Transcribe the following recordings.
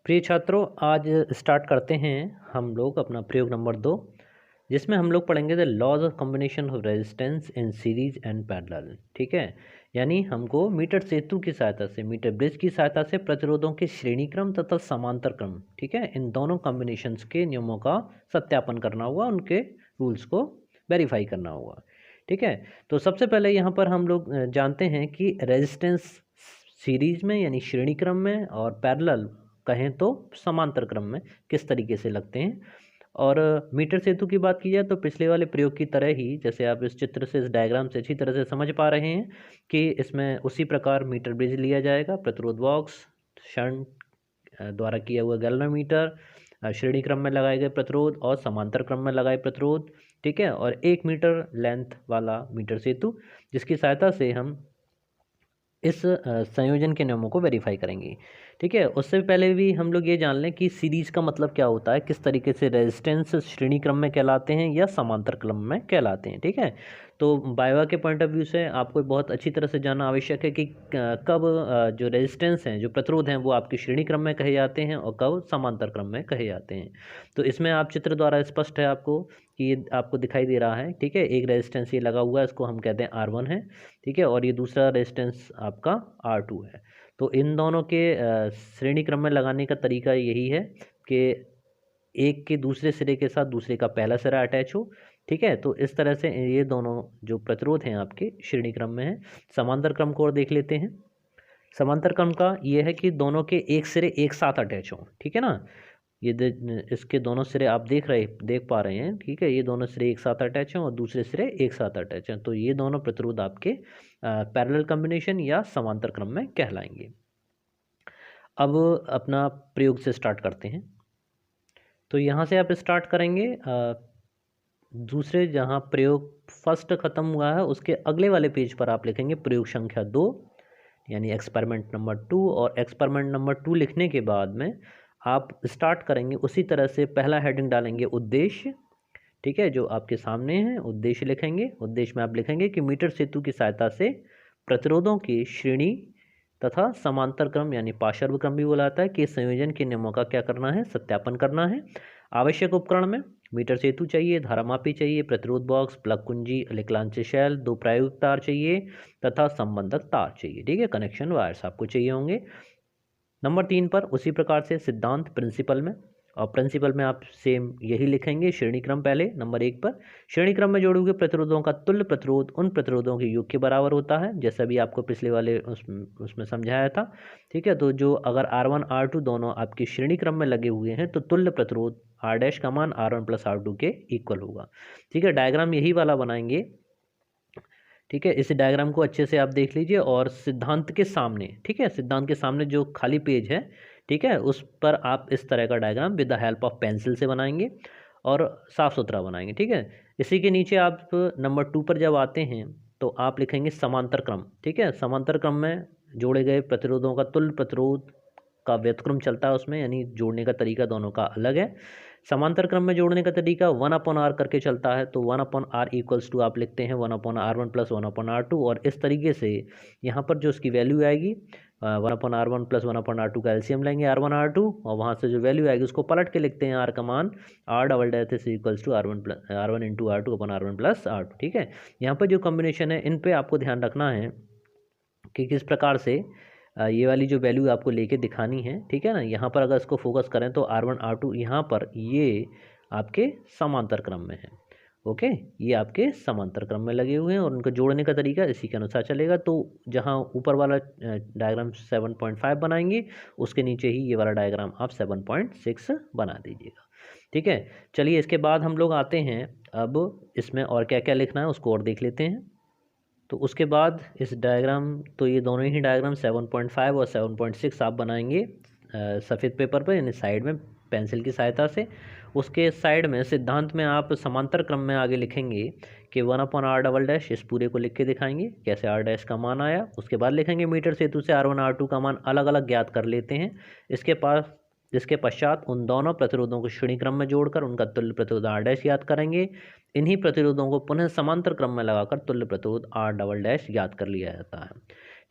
प्रिय छात्रों, आज स्टार्ट करते हैं हम लोग अपना प्रयोग नंबर 2, जिसमें हम लोग पढ़ेंगे the laws of combination of resistance in series and parallel. ठीक है, यानी हमको मीटर सेतु की सहायता से, मीटर ब्रिज की सहायता से प्रतिरोधों के श्रेणी क्रम तथा समांतर क्रम, ठीक है, इन दोनों कॉम्बिनेशंस के नियमों का सत्यापन करना होगा, उनके रूल्स को वेरीफाई करना होगा। ठीक है, तो सबसे पहले यहाँ पर हम लोग जानते हैं कि रेजिस्टेंस सीरीज में यानी श्रेणी क्रम में और पैरेलल कहें तो समांतर क्रम में किस तरीके से लगते हैं। और मीटर सेतु की बात की जाए तो पिछले वाले प्रयोग की तरह ही, जैसे आप इस चित्र से, इस डायग्राम से अच्छी तरह से समझ पा रहे हैं कि इसमें उसी प्रकार मीटर ब्रिज लिया जाएगा, प्रतिरोध बॉक्स, शंट द्वारा किया हुआ गैल्वेनोमीटर, श्रेणी क्रम में लगाए गए प्रतिरोध और समांतर क्रम में लगाए प्रतिरोध। ठीक है, और 1 मीटर लेंथ वाला मीटर सेतु, जिसकी सहायता से हम इस संयोजन के नियमों को वेरीफाई करेंगे। ठीक है, उससे पहले भी हम लोग ये जान लें कि सीरीज का मतलब क्या होता है, किस तरीके से रेजिस्टेंस श्रेणी क्रम में कहलाते हैं या समांतर क्रम में कहलाते हैं। ठीक है, तो वाइवा के पॉइंट ऑफ व्यू से आपको बहुत अच्छी तरह से जानना आवश्यक है कि कब जो रेजिस्टेंस हैं, जो प्रतिरोध हैं, वो आपकी श्रेणी क्रम में कहे जाते हैं और कब समांतर क्रम में कहे जाते हैं। तो इसमें आप चित्र द्वारा स्पष्ट है आपको कि ये आपको दिखाई दे रहा है। ठीक है, एक रेजिस्टेंस ये लगा हुआ है, इसको हम कहते हैं R1 है। ठीक है, और ये दूसरा रेजिस्टेंस आपका R2 है। तो इन दोनों के श्रेणी क्रम में लगाने का तरीका यही है कि एक के दूसरे सिरे के साथ दूसरे का पहला सिरा अटैच हो। ठीक है, तो इस तरह से ये दोनों जो प्रतिरोध हैं आपके श्रेणी क्रम में हैं। समांतर क्रम को और देख लेते हैं। समांतर क्रम का ये है कि दोनों के एक सिरे एक साथ अटैच हों। ठीक है ना, ये इसके दोनों सिरे आप देख पा रहे हैं। ठीक है, ये दोनों सिरे एक साथ अटैच हैं और दूसरे सिरे एक साथ अटैच हैं, तो ये दोनों प्रतिरोध आपके पैरेलल कॉम्बिनेशन या समांतर क्रम में कहलाएंगे। अब अपना प्रयोग से स्टार्ट करते हैं। तो यहाँ से आप स्टार्ट करेंगे, दूसरे जहाँ प्रयोग फर्स्ट ख़त्म हुआ है उसके अगले वाले पेज पर आप लिखेंगे प्रयोग संख्या 2 यानी एक्सपेरिमेंट नंबर 2, और एक्सपेरिमेंट नंबर 2 लिखने के बाद में आप स्टार्ट करेंगे उसी तरह से। पहला हेडिंग डालेंगे उद्देश्य। ठीक है, जो आपके सामने है उद्देश्य लिखेंगे। उद्देश्य में आप लिखेंगे कि मीटर सेतु की सहायता से प्रतिरोधों की श्रेणी तथा समांतर क्रम यानी पार्श्व क्रम भी बोला जाता है कि संयोजन के नियमों का क्या करना है, सत्यापन करना है। आवश्यक उपकरण में मीटर सेतु चाहिए, धारामापी चाहिए, प्रतिरोध बॉक्स, प्लग कुंजी, अलिक्लांची शैल, 2 प्रायोगिक तार चाहिए तथा संबंधक तार चाहिए। ठीक है, कनेक्शन वायर्स आपको चाहिए होंगे। नंबर 3 पर उसी प्रकार से सिद्धांत प्रिंसिपल में, और प्रिंसिपल में आप सेम यही लिखेंगे श्रेणी क्रम पहले। नंबर 1 पर श्रेणी क्रम में जोड़े हुए प्रतिरोधों का तुल्य प्रतिरोध उन प्रतिरोधों के योग के बराबर होता है, जैसा भी आपको पिछले वाले उसमें समझाया था। ठीक है, तो जो अगर R1 R2 दोनों आपकी श्रेणी क्रम में लगे हुए हैं तो तुल्य प्रतिरोध R डैश का मान R1 प्लस R2 के इक्वल होगा। ठीक है, डायग्राम यही वाला बनाएंगे। ठीक है, इस डायग्राम को अच्छे से आप देख लीजिए और सिद्धांत के सामने, ठीक है, सिद्धांत के सामने जो खाली पेज है, ठीक है, उस पर आप इस तरह का diagram with the help of pencil से बनाएंगे और साफ सुथरा बनाएंगे। ठीक है, इसी के नीचे आप नंबर 2 पर जब आते हैं तो आप लिखेंगे समांतर क्रम। ठीक है, समांतर क्रम में जोड़े गए प्रतिरोधों का तुल्य प्रतिरोध का व्युत्क्रम चलता है उसमें, यानी जोड़ने का तरीका दोनों का अलग है। समांतर क्रम में जोड़ने का तरीका 1/r करके चलता है, तो 1/r इक्वल्स टू आप लिखते हैं 1/r1 प्लस 1/r2, और इस तरीके से यहाँ पर जो उसकी वैल्यू आएगी 1/r1 प्लस 1/r2 का एलसीएम लेंगे R1 R2, और वहाँ से जो वैल्यू आएगी उसको पलट के लिखते हैं R का मान R double dash equals to R1 into R2 अपन R1 प्लस R2। ठीक है, यहाँ पर जो कॉम्बिनेशन है इन पर आपको ध्यान रखना है कि किस प्रकार से ये वाली जो वैल्यू आपको लेके दिखानी है। ठीक है ना, यहाँ पर अगर इसको फोकस करें तो R1 R2 यहाँ पर ये आपके समांतर क्रम में है। ओके, ये आपके समांतर क्रम में लगे हुए हैं और उनको जोड़ने का तरीका इसी के अनुसार चलेगा। तो जहाँ ऊपर वाला डायग्राम 7.5 बनाएंगे उसके नीचे ही ये वाला डायग्राम आप 7.6 बना दीजिएगा। ठीक है, चलिए इसके बाद हम लोग आते हैं, अब इसमें और क्या क्या लिखना है उसको और देख लेते हैं। तो उसके बाद इस डायग्राम, तो ये दोनों ही डायग्राम 7.5 और 7.6 आप बनाएंगे सफ़ेद पेपर पर, यानी साइड में पेंसिल की सहायता से। उसके साइड में सिद्धांत में आप समांतर क्रम में आगे लिखेंगे कि 1/r डबल डैश, इस पूरे को लिख के दिखाएंगे कैसे R डैश का मान आया। उसके बाद लिखेंगे मीटर सेतु से R1 R2 का मान अलग अलग ज्ञात कर लेते हैं। इसके पश्चात उन दोनों प्रतिरोधों को श्रेणी क्रम में जोड़कर उनका तुल्य प्रतिरोध R डैश ज्ञात करेंगे। इन्हीं प्रतिरोधों को पुनः समांतर क्रम में लगाकर तुल्य प्रतिरोध R डबल डैश ज्ञात कर लिया जाता है।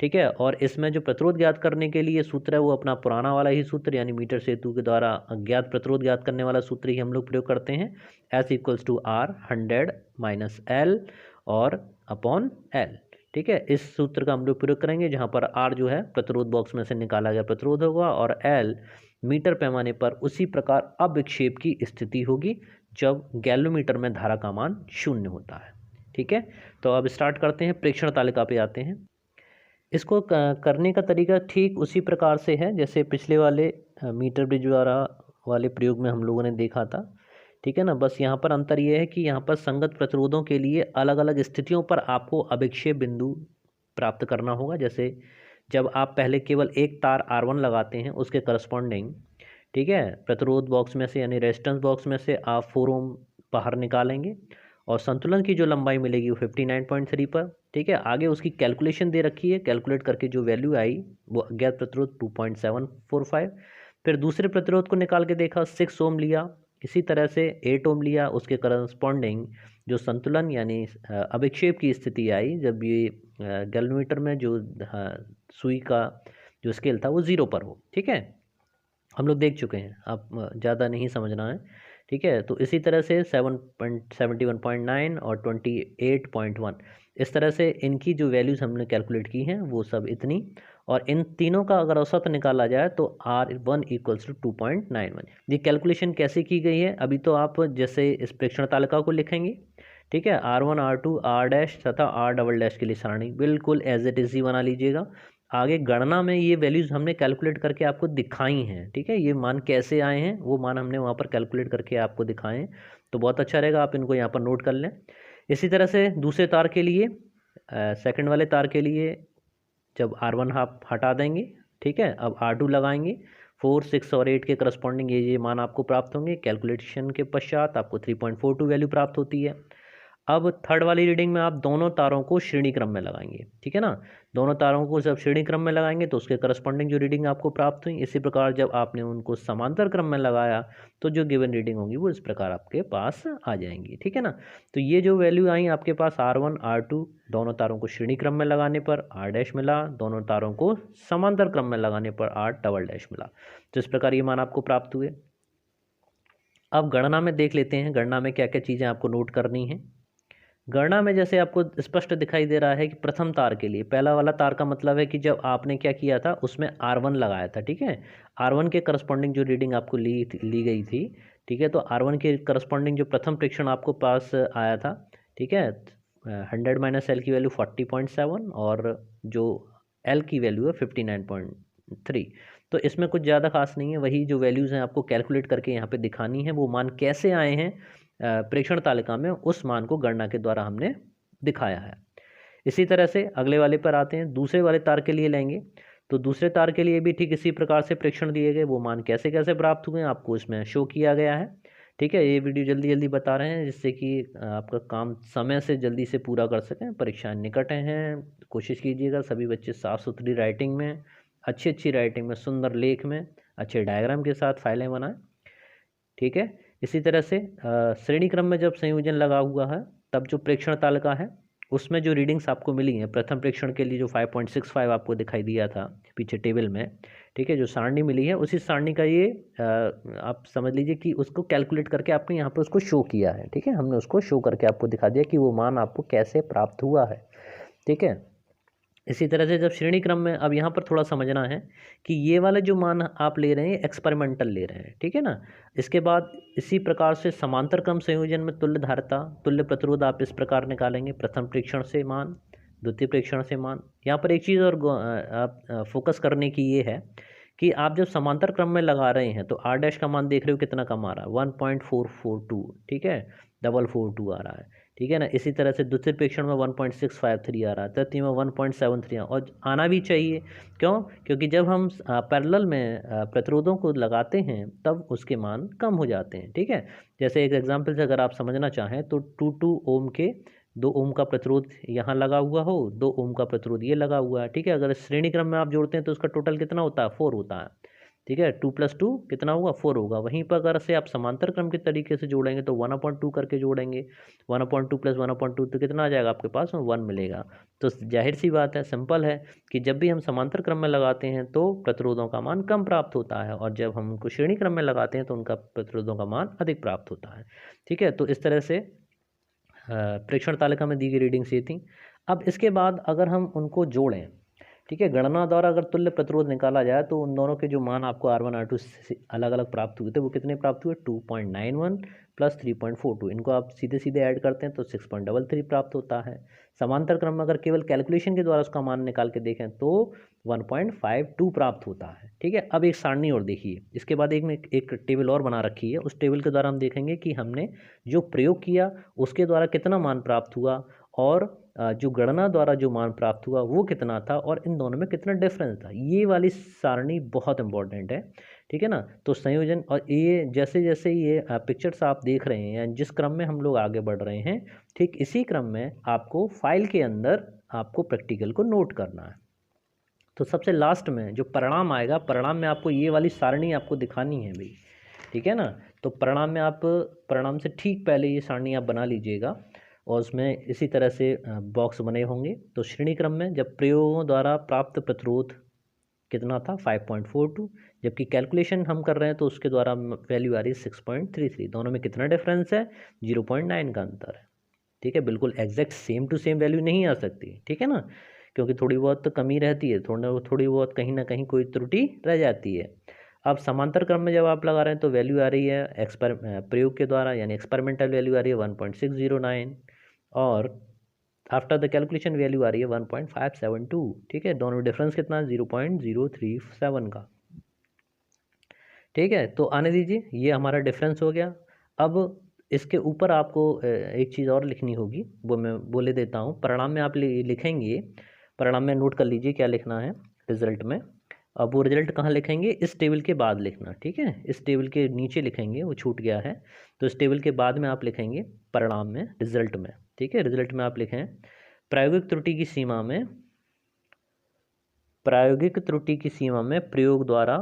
ठीक है। और इसमें जो प्रतिरोध ज्ञात करने के लिए सूत्र है वो अपना पुराना वाला ही सूत्र, यानी मीटर सेतु के द्वारा ज्ञात प्रतिरोध ज्ञात करने वाला सूत्र ही हम लोग प्रयोग करते हैं। S equals to R 100 minus L और अपॉन एल। ठीक है, इस सूत्र का हम लोग प्रयोग करेंगे, जहाँ पर आर जो है प्रतिरोध बॉक्स में से निकाला गया प्रतिरोध होगा और एल मीटर पैमाने पर उसी प्रकार अविक्षेप की स्थिति होगी जब गैलोमीटर में धारा का मान 0 होता है। ठीक है, तो अब स्टार्ट करते हैं, प्रेक्षण तालिका पे आते हैं। इसको करने का तरीका ठीक उसी प्रकार से है जैसे पिछले वाले मीटर ब्रिज द्वारा वाले प्रयोग में हम लोगों ने देखा था। ठीक है ना, बस यहाँ पर अंतर ये है कि यहाँ पर संगत प्रतिरोधों के लिए अलग अलग स्थितियों पर आपको अविक्षेप बिंदु प्राप्त करना होगा। जैसे जब आप पहले केवल एक तार R1 लगाते हैं उसके करस्पॉन्डिंग, ठीक है, प्रतिरोध बॉक्स में से यानी रेजिस्टेंस बॉक्स में से आप 4 ओम बाहर निकालेंगे और संतुलन की जो लंबाई मिलेगी वो 59.3 पर। ठीक है, आगे उसकी कैलकुलेशन दे रखी है, कैलकुलेट करके जो वैल्यू आई वो अज्ञात प्रतिरोध 2.745। फिर दूसरे प्रतिरोध को निकाल के देखा, 6 ओम लिया, इसी तरह से 8 ओम लिया, उसके करस्पॉन्डिंग जो संतुलन यानी अविक्षेप की स्थिति आई जब ये गैलोमीटर में जो सुई का जो स्केल था वो 0 पर हो। ठीक है, हम लोग देख चुके हैं, आप ज़्यादा नहीं समझना है। ठीक है, तो इसी तरह से 71.9 और 28.1 इस तरह से इनकी जो वैल्यूज़ हमने कैलकुलेट की हैं वो सब इतनी, और इन तीनों का अगर औसत निकाला जाए तो R1 इक्वल्स टू 2.91। ये कैलकुलेशन कैसे की गई है अभी तो आप जैसे इस प्रेक्षण तालिका को लिखेंगे, ठीक है, R1 R2 R डैश तथा R डबल डैश के लिए सारणी बिल्कुल एज इट इज़ ही बना लीजिएगा। आगे गणना में ये वैल्यूज़ हमने कैलकुलेट करके आपको दिखाई हैं। ठीक है, ये मान कैसे आए हैं वो मान हमने वहाँ पर कैलकुलेट करके आपको दिखाए हैं, तो बहुत अच्छा रहेगा आप इनको यहाँ पर नोट कर लें। इसी तरह से दूसरे तार के लिए सेकंड वाले तार के लिए जब R1 आप हटा देंगे, ठीक है, अब R2 लगाएंगे, 4, 6 और 8 के करस्पॉन्डिंग ये मान आपको प्राप्त होंगे। कैलकुलेशन के पश्चात आपको 3.42 वैल्यू प्राप्त होती है। अब थर्ड वाली रीडिंग में आप दोनों तारों को श्रेणी क्रम में लगाएंगे। ठीक है ना, दोनों तारों को जब श्रेणी क्रम में लगाएंगे तो उसके करस्पॉन्डिंग जो रीडिंग आपको प्राप्त हुई, इसी प्रकार जब आपने उनको समांतर क्रम में लगाया तो जो गिवन रीडिंग होगी वो इस प्रकार आपके पास आ जाएंगी। ठीक है ना, तो ये जो वैल्यू आई आपके पास R1 R2 दोनों तारों को श्रेणी क्रम में लगाने पर R डैश मिला, दोनों तारों को समांतर क्रम में लगाने पर R डबल डैश मिला। तो इस प्रकार ये मान आपको प्राप्त हुए। अब गणना में देख लेते हैं, गणना में क्या क्या चीज़ें आपको नोट करनी है। गणना में जैसे आपको स्पष्ट दिखाई दे रहा है कि प्रथम तार के लिए, पहला वाला तार का मतलब है कि जब आपने क्या किया था उसमें R1 लगाया था। ठीक है, R1 के करस्पॉन्डिंग जो रीडिंग आपको ली गई थी, ठीक है, तो R1 के करस्पॉन्डिंग जो प्रथम प्रेक्षण आपको पास आया था, ठीक है, 100 माइनस एल की वैल्यू 40.7 और जो एल की वैल्यू है 59.3। तो इसमें कुछ ज़्यादा खास नहीं है, वही जो वैल्यूज़ हैं आपको कैलकुलेट करके यहाँ पे दिखानी है। वो मान कैसे आए हैं प्रेक्षण तालिका में, उस मान को गणना के द्वारा हमने दिखाया है। इसी तरह से अगले वाले पर आते हैं, दूसरे वाले तार के लिए लेंगे तो दूसरे तार के लिए भी ठीक इसी प्रकार से प्रेक्षण दिए गए, वो मान कैसे कैसे प्राप्त हुए आपको इसमें शो किया गया है। ठीक है, ये वीडियो जल्दी जल्दी बता रहे हैं जिससे कि आपका काम समय से जल्दी से पूरा कर सकें। परीक्षाएं निकट हैं, कोशिश कीजिएगा सभी बच्चे साफ़ सुथरी राइटिंग में, अच्छी राइटिंग में, सुंदर लेख में, अच्छे डायग्राम के साथ फाइलें बनाएं। ठीक है, इसी तरह से श्रेणी क्रम में जब संयोजन लगा हुआ है तब जो प्रेक्षण तालिका है उसमें जो रीडिंग्स आपको मिली हैं, प्रथम प्रेक्षण के लिए जो 5.65 आपको दिखाई दिया था पीछे टेबल में, ठीक है, जो सारणी मिली है उसी सारणी का ये आप समझ लीजिए कि उसको कैलकुलेट करके आपने यहाँ पे उसको शो किया है। ठीक है, हमने उसको शो करके आपको दिखा दिया कि वो मान आपको कैसे प्राप्त हुआ है। ठीक है, इसी तरह से जब श्रेणी क्रम में, अब यहाँ पर थोड़ा समझना है कि ये वाला जो मान आप ले रहे हैं एक्सपेरिमेंटल ले रहे हैं। ठीक है ना, इसके बाद इसी प्रकार से समांतर क्रम संयोजन में तुल्य धारिता तुल्य प्रतिरोध आप इस प्रकार निकालेंगे, प्रथम प्रेक्षण से मान, द्वितीय प्रेक्षण से मान। यहाँ पर एक चीज़ और आप फोकस करने की ये है कि आप जब समांतर क्रम में लगा रहे हैं तो R डैश का मान देख रहे हो कितना कम आ रहा है, 1.442। ठीक है, 442 आ रहा है। ठीक है ना, इसी तरह से द्वितीय प्रेक्षण में 1.653 आ रहा है, तृतीय में 1.73 और आना भी चाहिए। क्यों? क्योंकि जब हम पैरेलल में प्रतिरोधों को लगाते हैं तब उसके मान कम हो जाते हैं। ठीक है, जैसे एक एग्जांपल से अगर आप समझना चाहें तो 2 ओम के 2 ओम का प्रतिरोध यहाँ लगा हुआ हो, 2 ओम का प्रतिरोध ये लगा हुआ है। ठीक है, अगर श्रेणी क्रम में आप जोड़ते हैं तो उसका टोटल कितना होता है, 4 होता है। ठीक है। 2+2 कितना होगा, 4 होगा। वहीं पर अगर से आप समांतर क्रम के तरीके से जोड़ेंगे तो 1/2 करके जोड़ेंगे, 1/2 + 1/2 तो कितना आ जाएगा आपके पास में 1 मिलेगा। तो जाहिर सी बात है, सिंपल है कि जब भी हम समांतर क्रम में लगाते हैं तो प्रतिरोधों का मान कम प्राप्त होता है, और जब हम उनको श्रेणी क्रम में लगाते हैं तो उनका प्रतिरोधों का मान अधिक प्राप्त होता है। ठीक है, तो इस तरह से प्रेक्षण तालिका में दी गई रीडिंग्स ये थी। अब इसके बाद अगर हम उनको जोड़ें, ठीक है, गणना द्वारा अगर तुल्य प्रतिरोध निकाला जाए तो उन दोनों के जो मान आपको R1 R2 अलग अलग प्राप्त हुए थे वो कितने प्राप्त हुए, 2.91 + 3.42। इनको आप सीधे सीधे ऐड करते हैं तो 6.33 प्राप्त होता है। समांतर क्रम में अगर केवल कैलकुलेशन के द्वारा उसका मान निकाल के देखें तो 1.52 प्राप्त होता है। ठीक है, अब एक सारणी और देखिए, इसके बाद एक टेबल और बना रखी है। उस टेबल के द्वारा हम देखेंगे कि हमने जो प्रयोग किया उसके द्वारा कितना मान प्राप्त हुआ, और जो गणना द्वारा जो मान प्राप्त हुआ वो कितना था, और इन दोनों में कितना डिफरेंस था। ये वाली सारणी बहुत इंपॉर्टेंट है। ठीक है ना, तो संयोजन, और ये जैसे जैसे ये पिक्चर्स आप देख रहे हैं, जिस क्रम में हम लोग आगे बढ़ रहे हैं, ठीक इसी क्रम में आपको फाइल के अंदर आपको प्रैक्टिकल को नोट करना है। तो सबसे लास्ट में जो परिणाम आएगा, परिणाम में आपको ये वाली सारणी आपको दिखानी है भाई। ठीक है ना, तो परिणाम से ठीक पहले ये सारणी आप बना लीजिएगा, और उसमें इसी तरह से बॉक्स बने होंगे। तो श्रेणी क्रम में जब प्रयोगों द्वारा प्राप्त प्रतिरोध कितना था, 5.42, जबकि कैलकुलेशन हम कर रहे हैं तो उसके द्वारा वैल्यू आ रही है 6.33। दोनों में कितना डिफरेंस है, 0.9 का अंतर है। ठीक है, बिल्कुल exact same to same value नहीं आ सकती, ठीक है ना, क्योंकि थोड़ी बहुत तो कमी रहती है, थोड़ी बहुत कहीं ना कहीं कोई त्रुटि रह जाती है। अब समांतर क्रम में जब आप लगा रहे हैं तो वैल्यू आ रही है प्रयोग के द्वारा, यानी एक्सपेरिमेंटल वैल्यू आ रही है 1.609, और आफ्टर द कैलकुलेशन वैल्यू आ रही है 1.572। ठीक है, दोनों डिफरेंस कितना, 0.037 का। ठीक है, तो आने दीजिए, ये हमारा डिफरेंस हो गया। अब इसके ऊपर आपको एक चीज़ और लिखनी होगी, वो मैं बोले देता हूँ। परिणाम में आप लिखेंगे, परिणाम में नोट कर लीजिए क्या लिखना है रिजल्ट में। अब वो रिजल्ट कहाँ लिखेंगे, इस टेबल के बाद लिखना। ठीक है, इस टेबल के नीचे लिखेंगे, वो छूट गया है, तो इस टेबल के बाद में आप लिखेंगे परिणाम में, रिजल्ट में। ठीक है, रिजल्ट में आप लिखें प्रायोगिक त्रुटि की सीमा में, प्रायोगिक त्रुटि की सीमा में प्रयोग द्वारा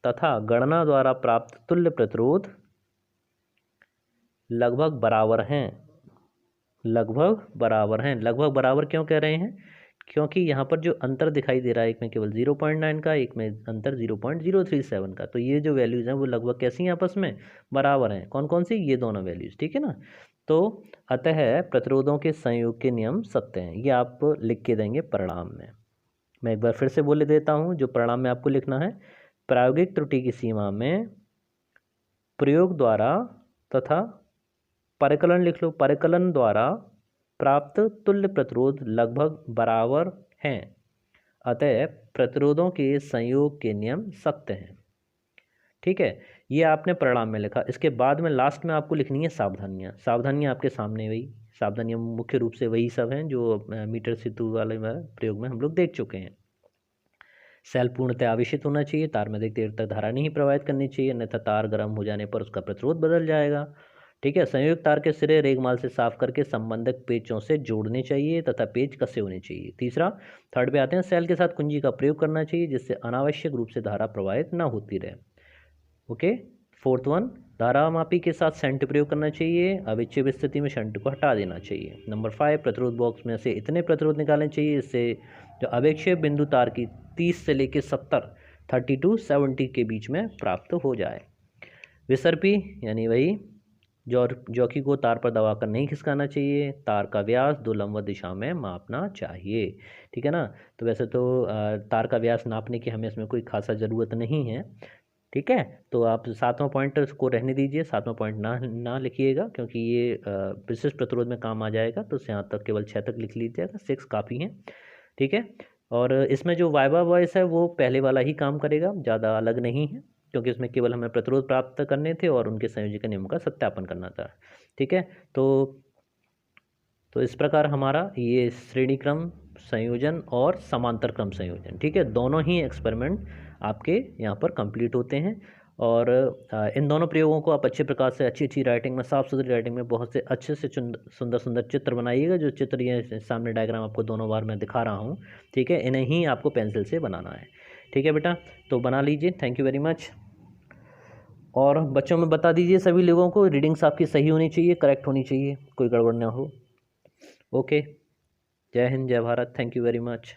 तथा गणना द्वारा प्राप्त तुल्य प्रतिरोध लगभग बराबर हैं। लगभग बराबर हैं, लगभग बराबर क्यों कह रहे हैं, क्योंकि यहाँ पर जो अंतर दिखाई दे रहा है, एक में केवल 0.9 का, एक में अंतर 0.037 का, तो ये जो वैल्यूज़ हैं वो लगभग कैसी हैं, आपस में बराबर हैं। कौन कौन सी, ये दोनों वैल्यूज़। ठीक है ना, तो अतः प्रतिरोधों के संयोग के नियम सत्य हैं, ये आप लिख के देंगे परिणाम में। मैं एक बार फिर से बोले देता हूँ, जो परिणाम में आपको लिखना है, प्रायोगिक त्रुटि की सीमा में प्रयोग द्वारा तथा परिकलन लिख लो, परिकलन द्वारा प्राप्त तुल्य प्रतिरोध लगभग बराबर हैं, अतः प्रतिरोधों के संयोग के नियम सत्य हैं। ठीक है, ये आपने परिणाम में लिखा। इसके बाद में लास्ट में आपको लिखनी है सावधानियाँ। सावधानियाँ आपके सामने, वही सावधानियाँ मुख्य रूप से वही सब हैं जो मीटर सेतु वाले प्रयोग में हम लोग देख चुके हैं। सेल पूर्णतः आवेशित होना चाहिए, तार में अधिक देर तक धारा नहीं प्रवाहित करनी चाहिए, अन्यथा तार गर्म हो जाने पर उसका प्रतिरोध बदल जाएगा। ठीक है, संयुक्त तार के सिरे रेगमाल से साफ करके संबंधक पेचों से जोड़ने चाहिए तथा पेच कसे होने चाहिए। तीसरा, थर्ड पे आते हैं, सेल के साथ कुंजी का प्रयोग करना चाहिए जिससे अनावश्यक रूप से धारा प्रवाहित ना होती रहे। ओके, फोर्थ वन, धारा मापी के साथ शंट प्रयोग करना चाहिए, अविच्छेद स्थिति में शंट को हटा देना चाहिए। नंबर 5, प्रतिरोध बॉक्स में से इतने प्रतिरोध निकालने चाहिए इससे जो अवेक्षय बिंदु तार की 30 से लेकर 30 to 70 के बीच में प्राप्त हो जाए। विसर्पी यानी वही जॉकी को तार पर दबाकर नहीं खिसकाना चाहिए। तार का व्यास 2 लंबवत दिशा में मापना चाहिए। ठीक है ना, तो वैसे तो तार का व्यास नापने की हमें इसमें कोई खासा ज़रूरत नहीं है। ठीक है, तो आप 7वां पॉइंट को रहने दीजिए, 7वां पॉइंट ना लिखिएगा, क्योंकि ये विशिष्ट प्रतिरोध में काम आ जाएगा, तो यहाँ तक केवल 6 तक लिख लीजिएगा, 6 काफ़ी हैं। ठीक है, और इसमें जो वाइवा वॉइस है वो पहले वाला ही काम करेगा, ज़्यादा अलग नहीं है, क्योंकि इसमें केवल हमें प्रतिरोध प्राप्त करने थे और उनके संयोजक नियम का सत्यापन करना था। ठीक है, तो इस प्रकार हमारा ये श्रेणी क्रम संयोजन और समांतर क्रम संयोजन, ठीक है, दोनों ही एक्सपेरिमेंट आपके यहाँ पर कंप्लीट होते हैं। और इन दोनों प्रयोगों को आप अच्छे प्रकार से अच्छी राइटिंग में, साफ़ सुथरी राइटिंग में बहुत से अच्छे से सुंदर सुंदर चित्र बनाइएगा। जो चित्र ये सामने डायग्राम आपको दोनों बार मैं दिखा रहा हूँ, ठीक है, इन्हें ही आपको पेंसिल से बनाना है। ठीक है बेटा, तो बना लीजिए। Thank you very much. और बच्चों में बता दीजिए सभी लोगों को, रीडिंग्स आपकी सही होनी चाहिए, करेक्ट होनी चाहिए, कोई गड़बड़ ना हो। ओके, जय हिंद, जय Bharat, thank you very much.